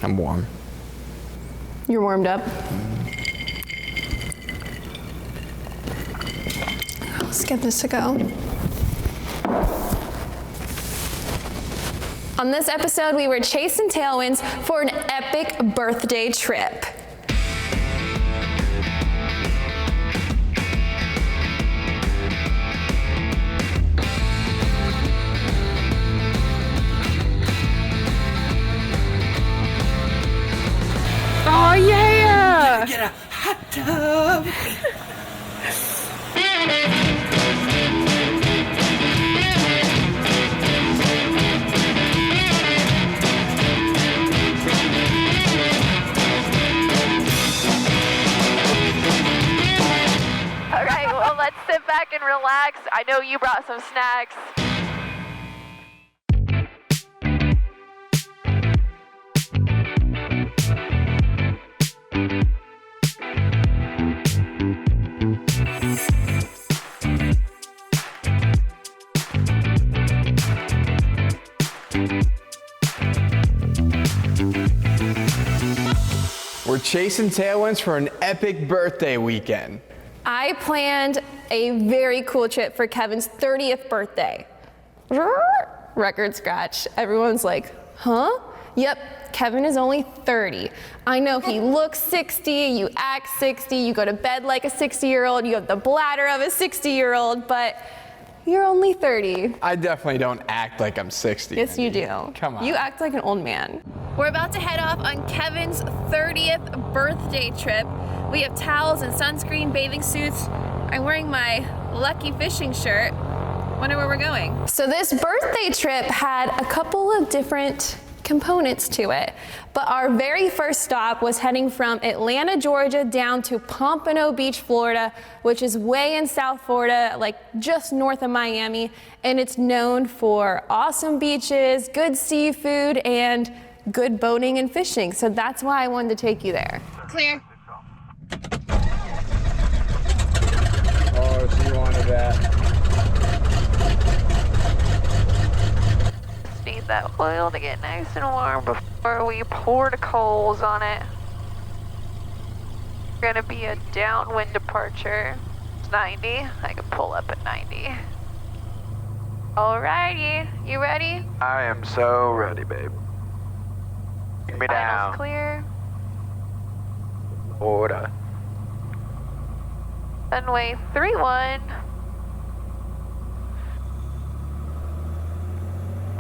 I'm warm. You're warmed up? Let's get this to go. On this episode, we were Chasin Tailwinds for an epic birthday trip. Oh yeah! Get a hot tub. All right, well, let's sit back and relax. I know you brought some snacks. We're chasing Tailwinds for an epic birthday weekend. I planned a very cool trip for Kevin's 30th birthday. Record scratch. Everyone's like, huh? Yep, Kevin is only 30. I know he looks 60, you act 60, you go to bed like a 60-year-old, you have the bladder of a 60-year-old, but you're only 30. I definitely don't act like I'm 60. Yes, you Mindy. do. Come on. You act like an old man. We're about to head off on Kevin's 30th birthday trip. We have towels and sunscreen, bathing suits. I'm wearing my lucky fishing shirt. Wonder where we're going. So this birthday trip had a couple of different components to it. But our very first stop was heading from Atlanta, Georgia down to Pompano Beach, Florida, which is way in South Florida, like just north of Miami. And it's known for awesome beaches, good seafood, and good boating and fishing. So that's why I wanted to take you there. Clear. Oh, so you wanted that. Need that oil to get nice and warm before we pour the coals on it. Gonna be a downwind departure. It's 90. I can pull up at 90. Alrighty, you ready? I am so ready, babe. Take me Finals down. clear. Order. Runway 31.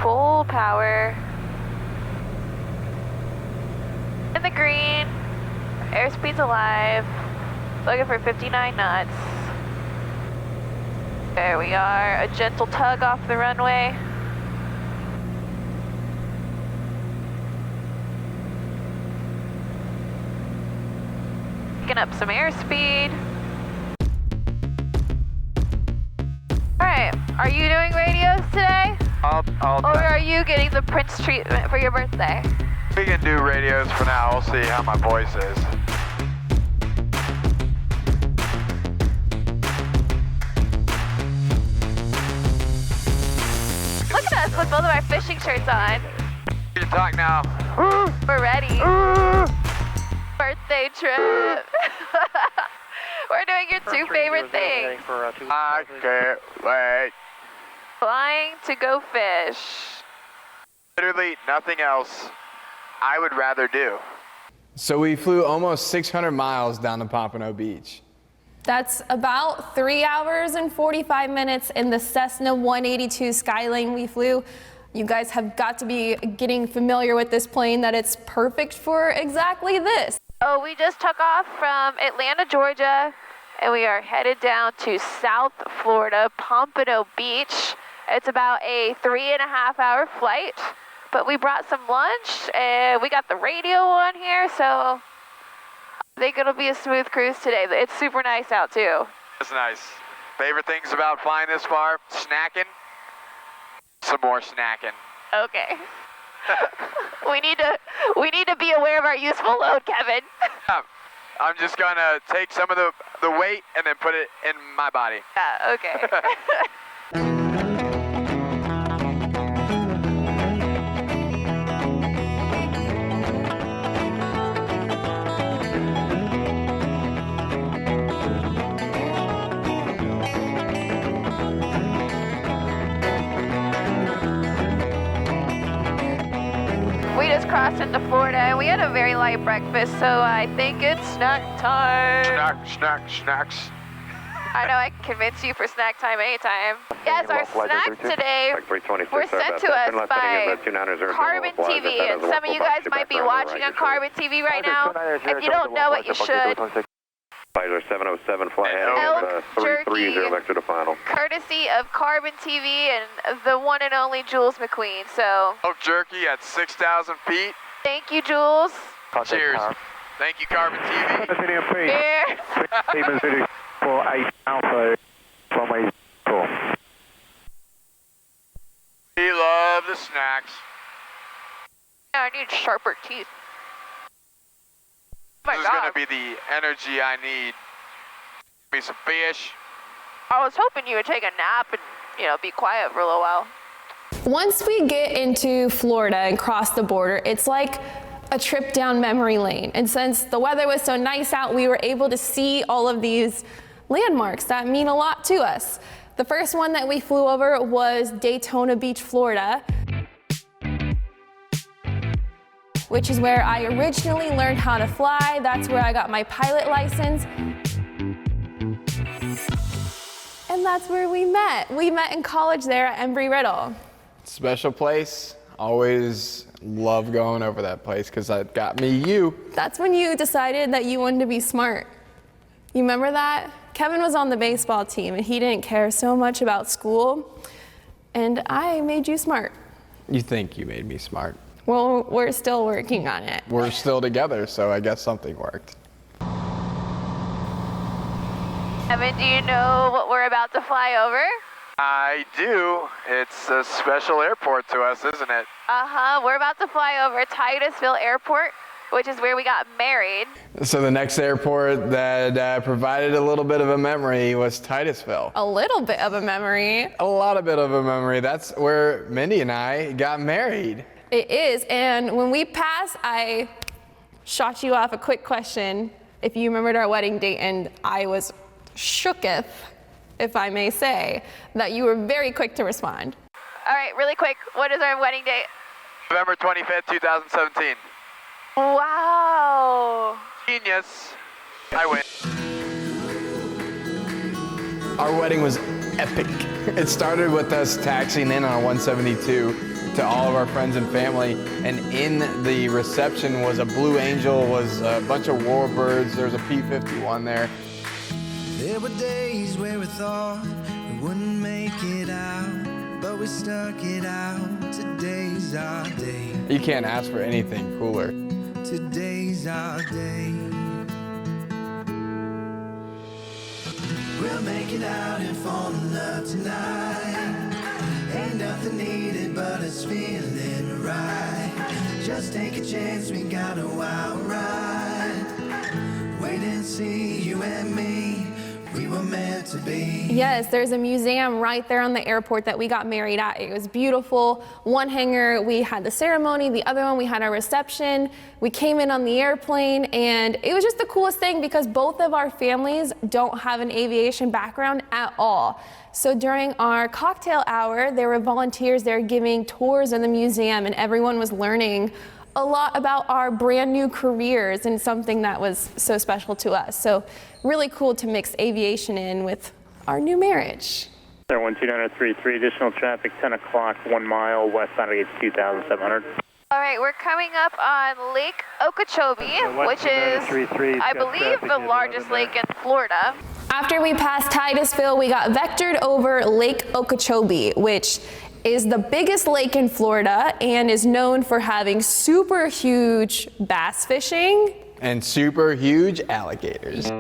Full power. In the green. Airspeed's alive. Looking for 59 knots. There we are. A gentle tug off the runway. Picking up some airspeed. Alright, are you doing radios today? Or are you getting the Prince treatment for your birthday? We can do radios for now. We'll see how my voice is. Look at us with both of our fishing shirts on. You can talk now. We're ready. Birthday trip. We're doing your two favorite things. I can't wait. Flying to go fish. Literally nothing else I would rather do. So we flew almost 600 miles down to Pompano Beach. That's about 3 hours and 45 minutes in the Cessna 182 Skylane we flew. You guys have got to be getting familiar with this plane, that it's perfect for exactly this. Oh, we just took off from Atlanta, Georgia, and we are headed down to South Florida, Pompano Beach. It's about a 3.5 hour flight, but we brought some lunch and we got the radio on here, so I think it'll be a smooth cruise today. It's super nice out too. That's nice. Favorite things about flying this far? Snacking. Some more snacking. Okay. we need to be aware of our useful load, Kevin. I'm just gonna take some of the weight and then put it in my body. Okay. crossed into Florida, and we had a very light breakfast, so I think it's snack time. Snacks. I know I can convince you for snack time anytime. Yes, our snacks today were sent to us by Carbon TV, and some of you guys might be watching on Carbon TV right now. If you don't know it, you should. Pfizer 707 fly ahead Elk jerky, vector to final. courtesy of Carbon TV and the one and only Jules McQueen. So Elk jerky at 6,000 feet. thank you, Jules. Cheers. Thank you, Carbon TV. Cheers. We love the snacks. I need sharper teeth. Oh my This is God. gonna be the energy I need. Be some fish. I was hoping you would take a nap and, be quiet for a little while. Once we get into Florida and cross the border, it's like a trip down memory lane. And since the weather was so nice out, we were able to see all of these landmarks that mean a lot to us. The first one that we flew over was Daytona Beach, Florida, which is where I originally learned how to fly. That's where I got my pilot license. And that's where we met. We met in college there at Embry-Riddle. Special place. Always love going over that place because that got me you. That's when you decided that you wanted to be smart. You remember that? Kevin was on the baseball team and he didn't care so much about school. And I made you smart. You think you made me smart. Well, we're still working on it. We're still together, so I guess something worked. Evan, do you know what we're about to fly over? I do. It's a special airport to us, isn't it? Uh-huh. We're about to fly over Titusville Airport, which is where we got married. So the next airport that provided a little bit of a memory was Titusville. A little bit of a memory. A lot of bit of a memory. That's where Mindy and I got married. It is, and when we passed, I shot you off a quick question if you remembered our wedding date, and I was shooketh, if I may say, that you were very quick to respond. All right, really quick, what is our wedding date? November 25th, 2017. Wow. Genius. I win. Our wedding was epic. It started with us taxiing in on 172 to all of our friends and family, and in the reception was a Blue Angel, was a bunch of warbirds, there was a P-51 there. There were days where we thought we wouldn't make it out, but we stuck it out. Today's our day. You can't ask for anything cooler. Today's our day. We'll make it out and fall in love tonight. Ain't nothing needed but us feeling right. Just take a chance, we got a wild ride. Wait and see, you and me, we were meant to be. Yes, there's a museum right there on the airport that we got married at. It was beautiful. One hangar, we had the ceremony. The other one, we had our reception. We came in on the airplane, and it was just the coolest thing because both of our families don't have an aviation background at all. So during our cocktail hour, there were volunteers there giving tours in the museum, and everyone was learning a lot about our brand new careers and something that was so special to us. So really cool to mix aviation in with our new marriage. Sir, 12933, additional traffic, 10 o'clock, 1 mile, west side of gate 2,700. All right, we're coming up on Lake Okeechobee, which is, I believe, the largest lake in Florida. After we passed Titusville, we got vectored over Lake Okeechobee, which is the biggest lake in Florida and is known for having super huge bass fishing. And super huge alligators.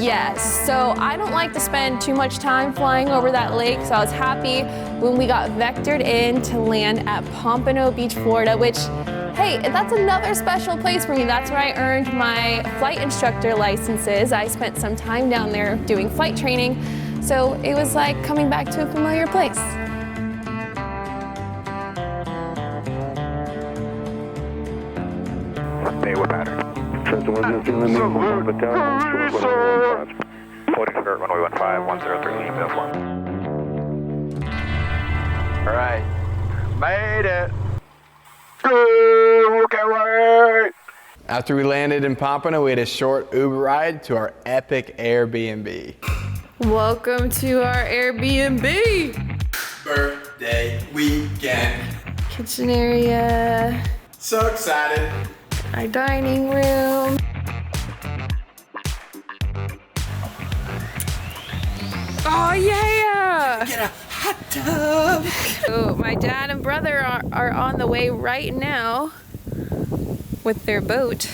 Yes, so I don't like to spend too much time flying over that lake, so I was happy when we got vectored in to land at Pompano Beach, Florida, which, hey, that's another special place for me. That's where I earned my flight instructor licenses. I spent some time down there doing flight training, so it was like coming back to a familiar place. Naval pattern. Cessna 103, floating alert, runway 15, 103, email one. All right. Made it. go, can't wait. After we landed in Pompano, we had a short Uber ride to our epic Airbnb. Welcome to our Airbnb. Birthday weekend. Kitchen area, So excited. our dining room. Oh yeah! Get a hot tub. So my dad and brother are on the way right now with their boat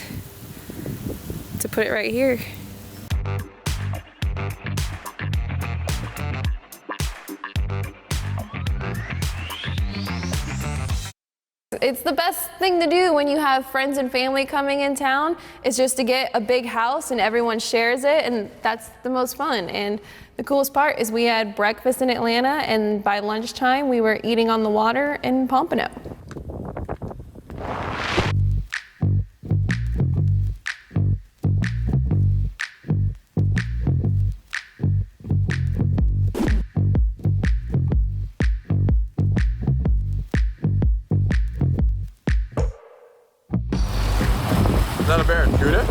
to put it right here. It's the best thing to do when you have friends and family coming in town, is just to get a big house and everyone shares it, and that's the most fun. And the coolest part is we had breakfast in Atlanta, and by lunchtime we were eating on the water in Pompano. Is that a barracuda?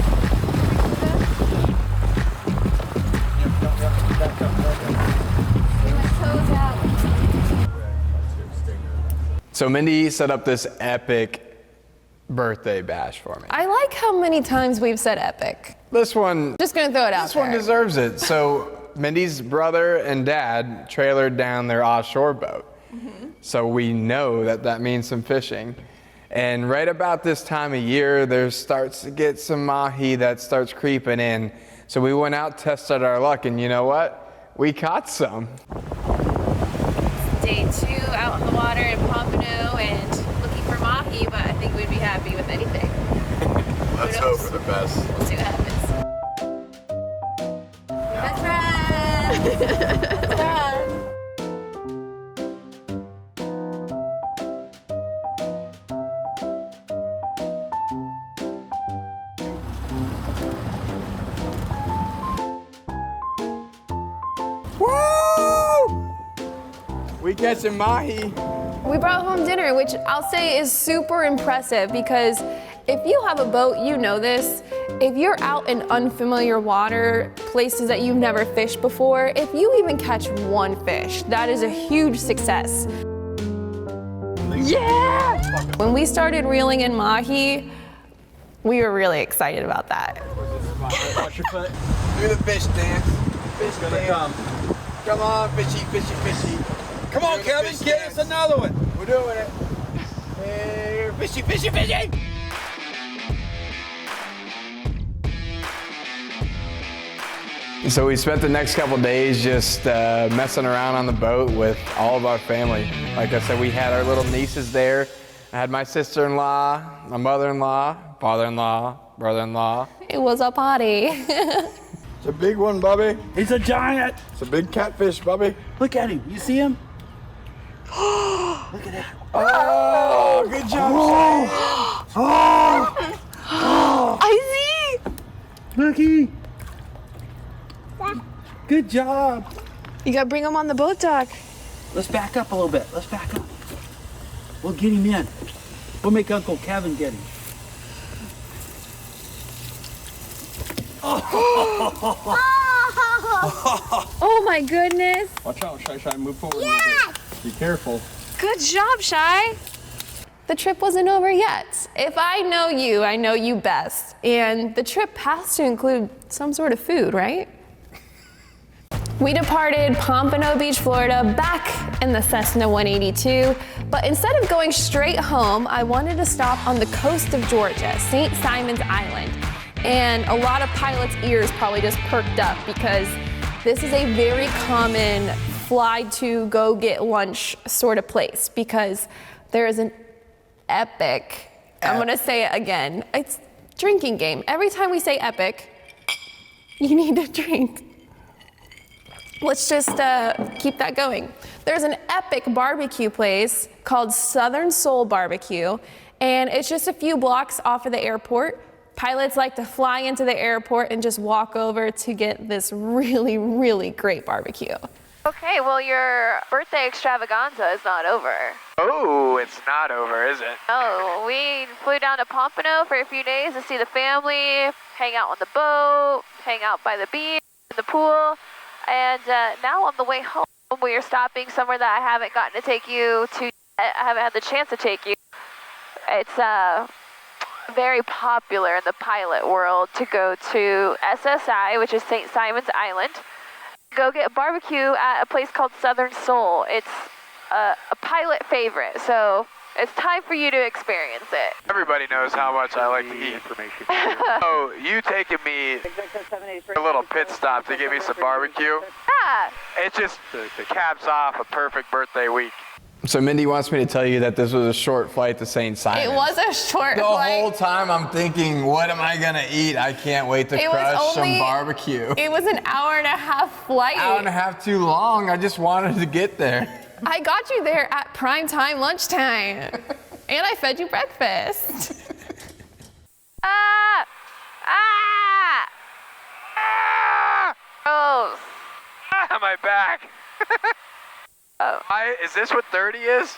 So Mindy set up this epic birthday bash for me. I like how many times we've said epic. This one, Just gonna throw it out this one there. deserves it. So Mindy's brother and dad trailered down their offshore boat. So we know that that means some fishing. And right about this time of year, there starts to get some mahi that starts creeping in. So we went out, tested our luck, and you know what? We caught some. Day 2 out on the water in Pompano and looking for mahi, but I think we'd be happy with anything. Let's hope for the best. We'll see what happens. Best friend! Woo! We catching mahi. We brought home dinner, which I'll say is super impressive, because if you have a boat, you know this. If you're out in unfamiliar water, places that you've never fished before, if you even catch one fish, that is a huge success. Yeah! When we started reeling in mahi, we were really excited about that. Watch your foot. Do the fish dance. Fish gonna come. Come on, fishy, fishy, fishy. Come on, Do the Kevin, fish get us dance. another one. We're doing it. Hey, fishy, fishy, fishy. So we spent the next couple days just messing around on the boat with all of our family. Like I said, we had our little nieces there. I had my sister-in-law, my mother-in-law, father-in-law, brother-in-law. It was a party. It's a big one, Bubby. He's a giant. It's a big catfish, Bubby. Look at him. You see him? Look at that. Oh, good job, Shane. I see! Looky. Good job. You gotta bring him on the boat dock. Let's back up a little bit. Let's back up. We'll get him in. We'll make Uncle Kevin get him. Oh my goodness. Watch out, Shy. Move forward a little bit. Be careful. Good job, Shy. The trip wasn't over yet. If I know you best. And the trip has to include some sort of food, right? We departed Pompano Beach, Florida, back in the Cessna 182, but instead of going straight home, I wanted to stop on the coast of Georgia, St. Simon's Island. And a lot of pilots' ears probably just perked up, because this is a very common fly to go get lunch sort of place, because there is an epic, I'm gonna say it again, it's drinking game. Every time we say epic, you need to drink. Let's just keep that going. There's an epic barbecue place called Southern Soul BBQ, and it's just a few blocks off of the airport. Pilots like to fly into the airport and just walk over to get this really, really great barbecue. Okay, well, your birthday extravaganza is not over. Oh, it's not over, is it? Oh, we flew down to Pompano for a few days to see the family, hang out on the boat, hang out by the beach, in the pool, and now on the way home, we are stopping somewhere that I haven't gotten to take you to. I haven't had the chance to take you. It's very popular in the pilot world to go to SSI, which is St. Simon's Island. Go get barbecue at a place called Southern Soul. It's a pilot favorite, so it's time for you to experience it. Everybody knows how much I like to eat. Oh, you taking me a little pit stop to give me some barbecue? Yeah. It just caps off a perfect birthday week. So Mindy wants me to tell you that this was a short flight to St. Simon's. It was a short The flight. whole time I'm thinking, what am I gonna eat? I can't wait to crush some barbecue. It was an hour and a half flight. Hour and a half too long. I just wanted to get there. I got you there at prime time lunchtime. And I fed you breakfast. Ah! Oh. My back. Is this what 30 is?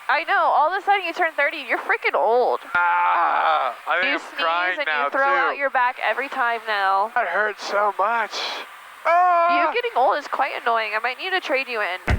I know, all of a sudden you turn 30, you're freaking old. I think You I'm crying sneeze and now you throw out too. your back every time now. That hurts so much. You getting old is quite annoying. I might need to trade you in.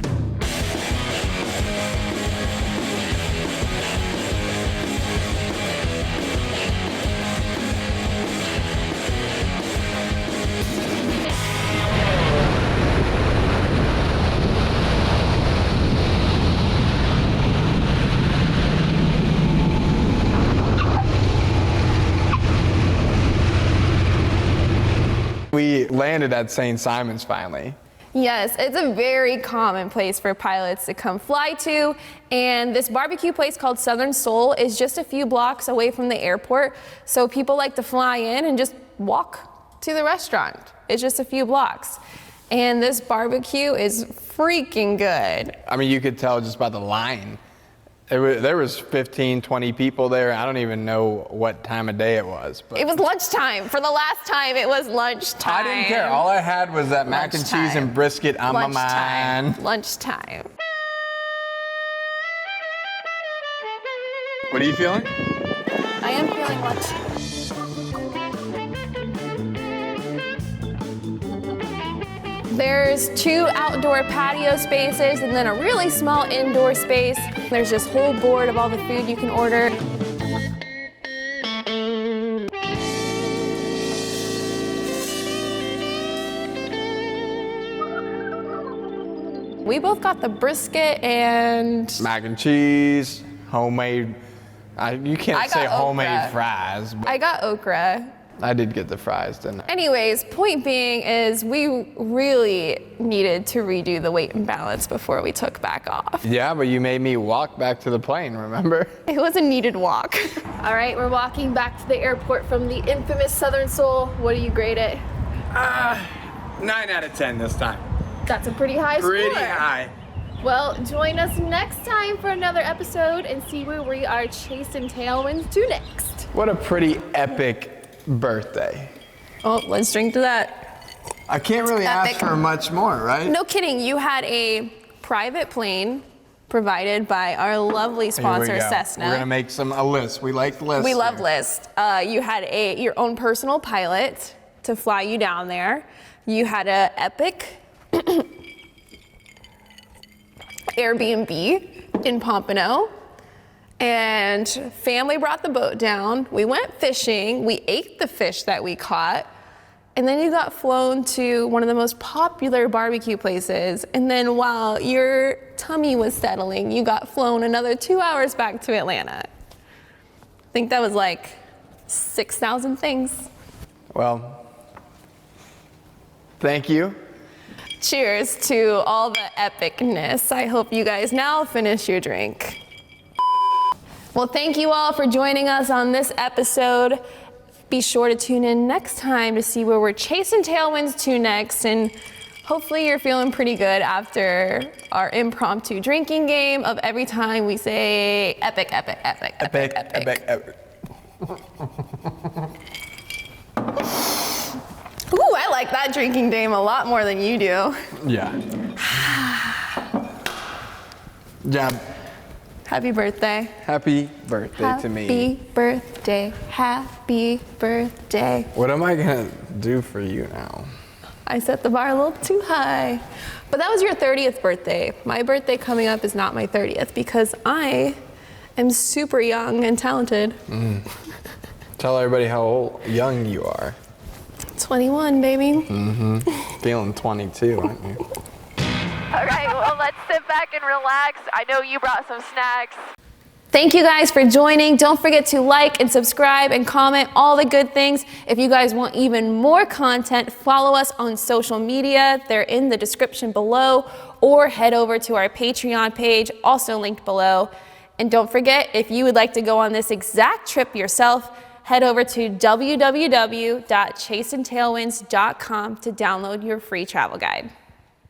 We landed at St. Simon's finally. Yes, it's a very common place for pilots to come fly to, and this barbecue place called Southern Soul is just a few blocks away from the airport, so people like to fly in and just walk to the restaurant. It's just a few blocks. And this barbecue is freaking good. I mean, you could tell just by the line. There was 15, 20 people there. I don't even know what time of day it was. But It was lunchtime. For the last time, it was lunchtime. I didn't care. All I had was that mac and cheese and brisket on my mind. Lunchtime. What are you feeling? I am feeling lunchtime. There's 2 outdoor patio spaces and then a really small indoor space. There's this whole board of all the food you can order. We both got the brisket and Mac and cheese, homemade. You can't I say got homemade okra. fries, but I got okra. I did get the fries, didn't I? Anyways, point being is we really needed to redo the weight and balance before we took back off. Yeah, but you made me walk back to the plane, remember? It was a needed walk. All right, we're walking back to the airport from the infamous Southern Soul. What do you grade it? 9 out of 10 this time. That's a pretty high score. Pretty high. Well, join us next time for another episode and see where we are chasing tailwinds to next. What a pretty epic birthday. Oh, let's drink to that. I can't really ask for much more, right? No kidding, you had a private plane provided by our lovely sponsor, Here we go. Cessna. We're gonna make a list. We like lists. We love here. lists. You had your own personal pilot to fly you down there. You had a epic Airbnb in Pompano. And family brought the boat down. We went fishing. We ate the fish that we caught. And then you got flown to one of the most popular barbecue places. And then while your tummy was settling, you got flown another 2 hours back to Atlanta. I think that was like 6,000 things. Well, thank you. Cheers to all the epicness. I hope you guys now finish your drink. Well, thank you all for joining us on this episode. Be sure to tune in next time to see where we're chasing tailwinds to next. And hopefully you're feeling pretty good after our impromptu drinking game of every time we say epic, epic, epic, epic, epic. Epic, epic. Ooh, I like that drinking game a lot more than you do. Yeah. Job. Happy birthday. Happy birthday to me. Happy birthday. Happy birthday. What am I gonna do for you now? I set the bar a little too high. But that was your 30th birthday. My birthday coming up is not my 30th because I am super young and talented. Tell everybody how young you are. 21, baby. Feeling 22, aren't you? All right, well, let's sit back and relax. I know you brought some snacks. Thank you guys for joining. Don't forget to like and subscribe and comment all the good things. If you guys want even more content, follow us on social media. They're in the description below, or head over to our Patreon page, also linked below. And don't forget, if you would like to go on this exact trip yourself, head over to www.chasintailwinds.com to download your free travel guide.